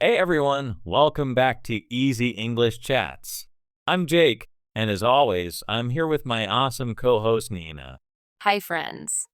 Hey everyone, welcome back to Easy English Chats. I'm Jake, and as always, I'm here with my awesome co host Nina. Hi, friends.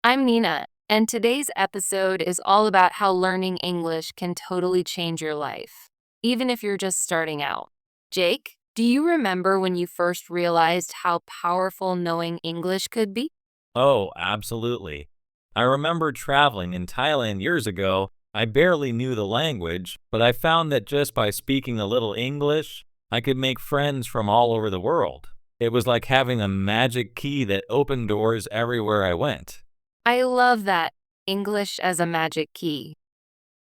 I'm Nina, and today's episode is all about how learning English can totally change your life, even if you're just starting out. Jake, do you remember when you first realized how powerful knowing English could be? Oh, absolutely. I remember traveling in Thailand years ago. I barely knew the language, but I found that just by speaking a little English, I could make friends from all over the world. It was like having a magic key that opened doors everywhere I went. I love that English as a magic key.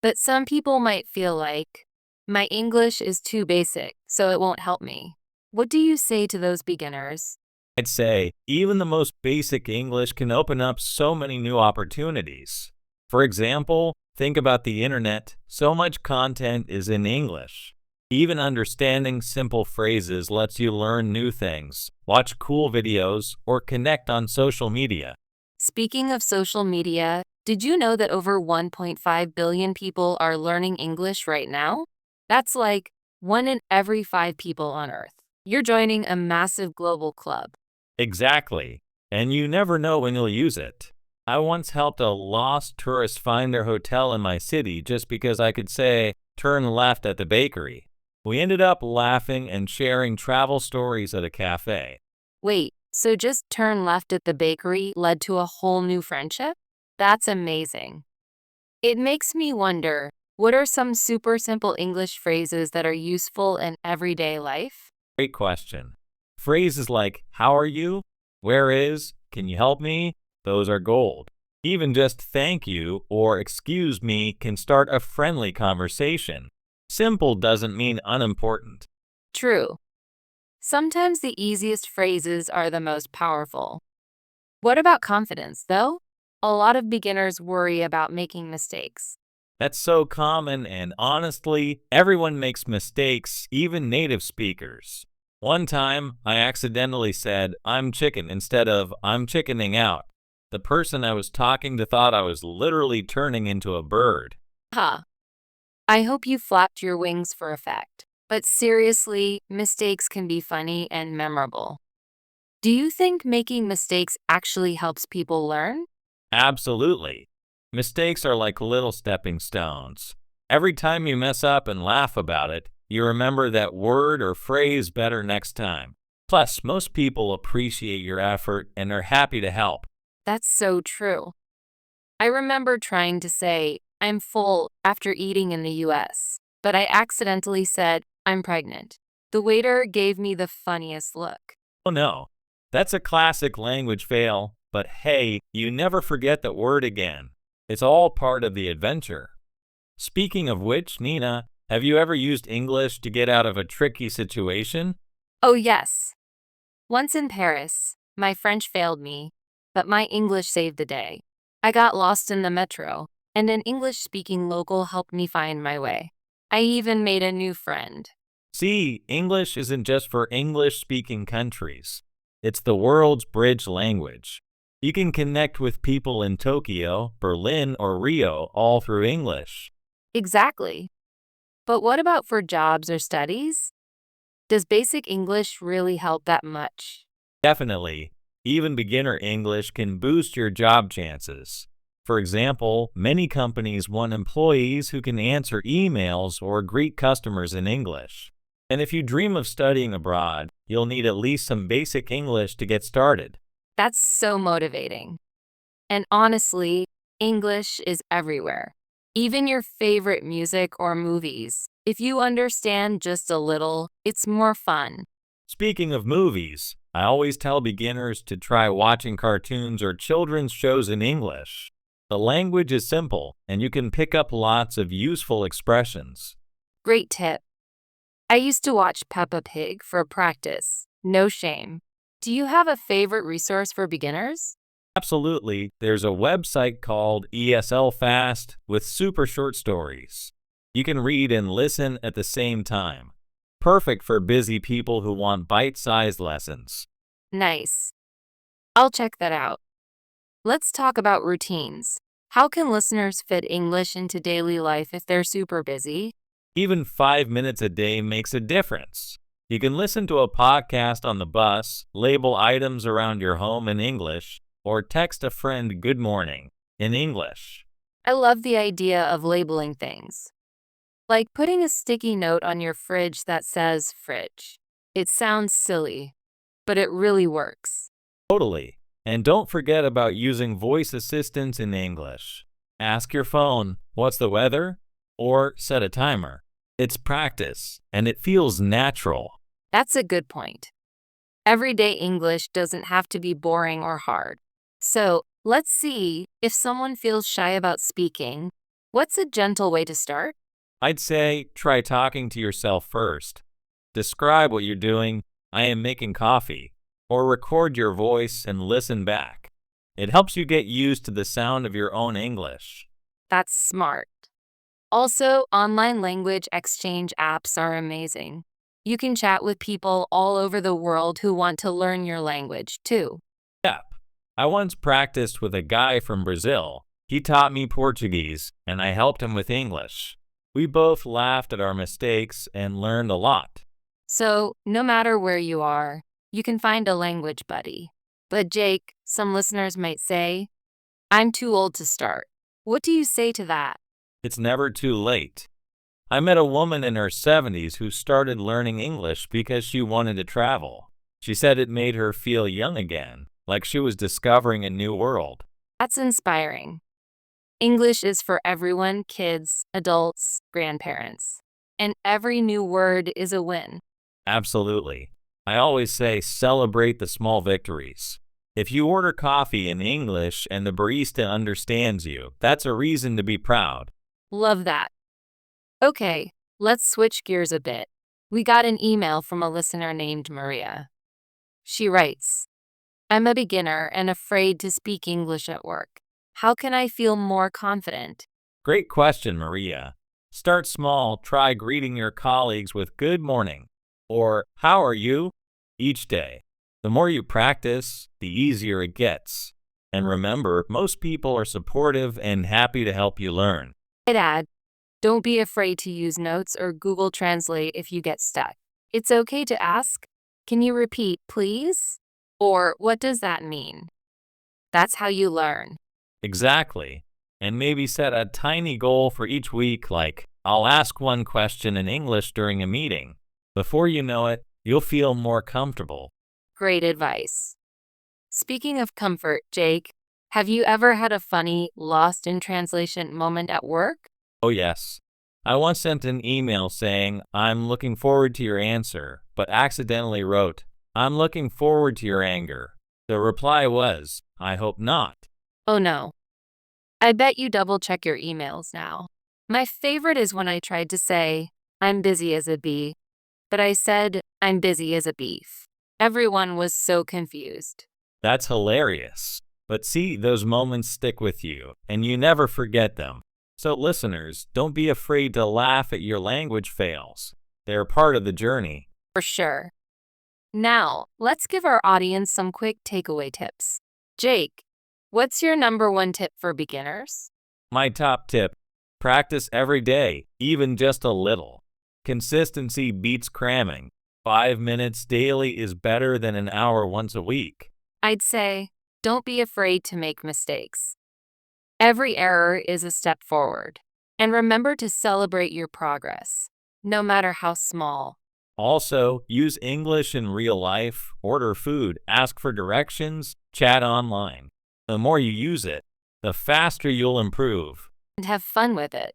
But some people might feel like, my English is too basic, so it won't help me. What do you say to those beginners? I'd say even the most basic English can open up so many new opportunities. For example, think about the internet. So much content is in English. Even understanding simple phrases lets you learn new things, watch cool videos, or connect on social media. Speaking of social media, did you know that over 1.5 billion people are learning English right now? That's like 1 in every 5 people on Earth. You're joining a massive global club. Exactly. And you never know when you'll use it. I once helped a lost tourist find their hotel in my city just because I could say, turn left at the bakery. We ended up laughing and sharing travel stories at a cafe. Wait, so just turn left at the bakery led to a whole new friendship? That's amazing. It makes me wonder, what are some super simple English phrases that are useful in everyday life? Great question. Phrases like, how are you? Where is? Can you help me? Those are gold. Even just thank you or excuse me can start a friendly conversation. Simple doesn't mean unimportant. True. Sometimes the easiest phrases are the most powerful. What about confidence, though? A lot of beginners worry about making mistakes. That's so common, and honestly, everyone makes mistakes, even native speakers. One time, I accidentally said, I'm chicken instead of I'm chickening out. The person I was talking to thought I was literally turning into a bird. Ha! I hope you flapped your wings for effect. But seriously, mistakes can be funny and memorable. Do you think making mistakes actually helps people learn? Absolutely. Mistakes are like little stepping stones. Every time you mess up and laugh about it, you remember that word or phrase better next time. Plus, most people appreciate your effort and are happy to help. That's so true. I remember trying to say, I'm full after eating in the US, but I accidentally said, I'm pregnant. The waiter gave me the funniest look. Oh no, that's a classic language fail, but hey, you never forget that word again. It's all part of the adventure. Speaking of which, Nina, have you ever used English to get out of a tricky situation? Oh, yes. Once in Paris, my French failed me, but my English saved the day. I got lost in the metro, and an English speaking local helped me find my way. I even made a new friend. See, English isn't just for English speaking countries. It's the world's bridge language. You can connect with people in Tokyo, Berlin, or Rio all through English. Exactly. But what about for jobs or studies? Does basic English really help that much? Definitely, even beginner English can boost your job chances. For example, many companies want employees who can answer emails or greet customers in English. And if you dream of studying abroad, you'll need at least some basic English to get started. That's so motivating. And honestly, English is everywhere. Even your favorite music or movies. If you understand just a little, it's more fun. Speaking of movies, I always tell beginners to try watching cartoons or children's shows in English. The language is simple, and you can pick up lots of useful expressions. Great tip. I used to watch Peppa Pig for practice. No shame. Do you have a favorite resource for beginners? Absolutely, there's a website called ESL Fast with super short stories. You can read and listen at the same time. Perfect for busy people who want bite-sized lessons. Nice. I'll check that out. Let's talk about routines. How can listeners fit English into daily life if they're super busy? Even 5 minutes a day makes a difference. You can listen to a podcast on the bus, label items around your home in English, or text a friend good morning in English. I love the idea of labeling things, like putting a sticky note on your fridge that says fridge. It sounds silly, but it really works. Totally. And don't forget about using voice assistants in English. Ask your phone, "What's the weather?" or set a timer. It's practice, and it feels natural. That's a good point. Everyday English doesn't have to be boring or hard. So, let's see if someone feels shy about speaking. What's a gentle way to start? I'd say try talking to yourself first. Describe what you're doing. "I am making coffee." Or record your voice and listen back. It helps you get used to the sound of your own English. That's smart. Also, online language exchange apps are amazing. You can chat with people all over the world who want to learn your language, too. Yep. I once practiced with a guy from Brazil. He taught me Portuguese, and I helped him with English. We both laughed at our mistakes and learned a lot. So, no matter where you are, you can find a language buddy. But Jake, some listeners might say, I'm too old to start. What do you say to that? It's never too late. I met a woman in her 70s who started learning English because she wanted to travel. She said it made her feel young again, like she was discovering a new world. That's inspiring. English is for everyone, kids, adults, grandparents. And every new word is a win. Absolutely. I always say celebrate the small victories. If you order coffee in English and the barista understands you, that's a reason to be proud. Love that. Okay, let's switch gears a bit. We got an email from a listener named Maria. She writes, I'm a beginner and afraid to speak English at work. How can I feel more confident? Great question, Maria. Start small. Try greeting your colleagues with "Good morning" or "How are you?" each day. The more you practice, the easier it gets. And remember, most people are supportive and happy to help you learn. I'd add, don't be afraid to use notes or Google Translate if you get stuck. It's okay to ask, can you repeat, please? Or what does that mean? That's how you learn. Exactly. And maybe set a tiny goal for each week, like, I'll ask one question in English during a meeting. Before you know it, you'll feel more comfortable. Great advice. Speaking of comfort, Jake, have you ever had a funny, lost in translation moment at work? Oh, yes. I once sent an email saying, "I'm looking forward to your answer," but accidentally wrote, "I'm looking forward to your anger." The reply was, "I hope not." Oh no. I bet you double check your emails now. My favorite is when I tried to say, I'm busy as a bee, but I said, I'm busy as a beef. Everyone was so confused. That's hilarious. But see, those moments stick with you, and you never forget them. So listeners, don't be afraid to laugh at your language fails. They're part of the journey. For sure. Now, let's give our audience some quick takeaway tips. Jake, what's your number one tip for beginners? My top tip: practice every day, even just a little. Consistency beats cramming. 5 minutes daily is better than an hour once a week. I'd say, don't be afraid to make mistakes. Every error is a step forward. And remember to celebrate your progress, no matter how small. Also, use English in real life, order food, ask for directions, chat online. The more you use it, the faster you'll improve. And have fun with it.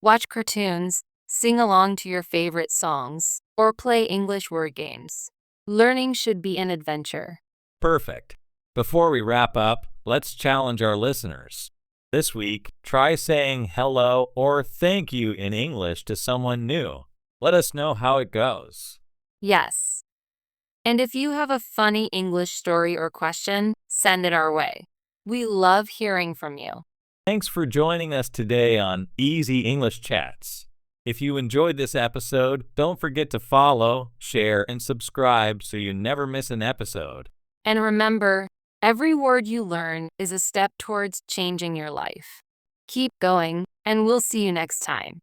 Watch cartoons, sing along to your favorite songs, or play English word games. Learning should be an adventure. Perfect. Before we wrap up, let's challenge our listeners. This week, try saying hello or thank you in English to someone new. Let us know how it goes. Yes. And if you have a funny English story or question, send it our way. We love hearing from you. Thanks for joining us today on Easy English Chats. If you enjoyed this episode, don't forget to follow, share, and subscribe so you never miss an episode. And remember, Every word you learn is a step towards changing your life. Keep going, and we'll see you next time.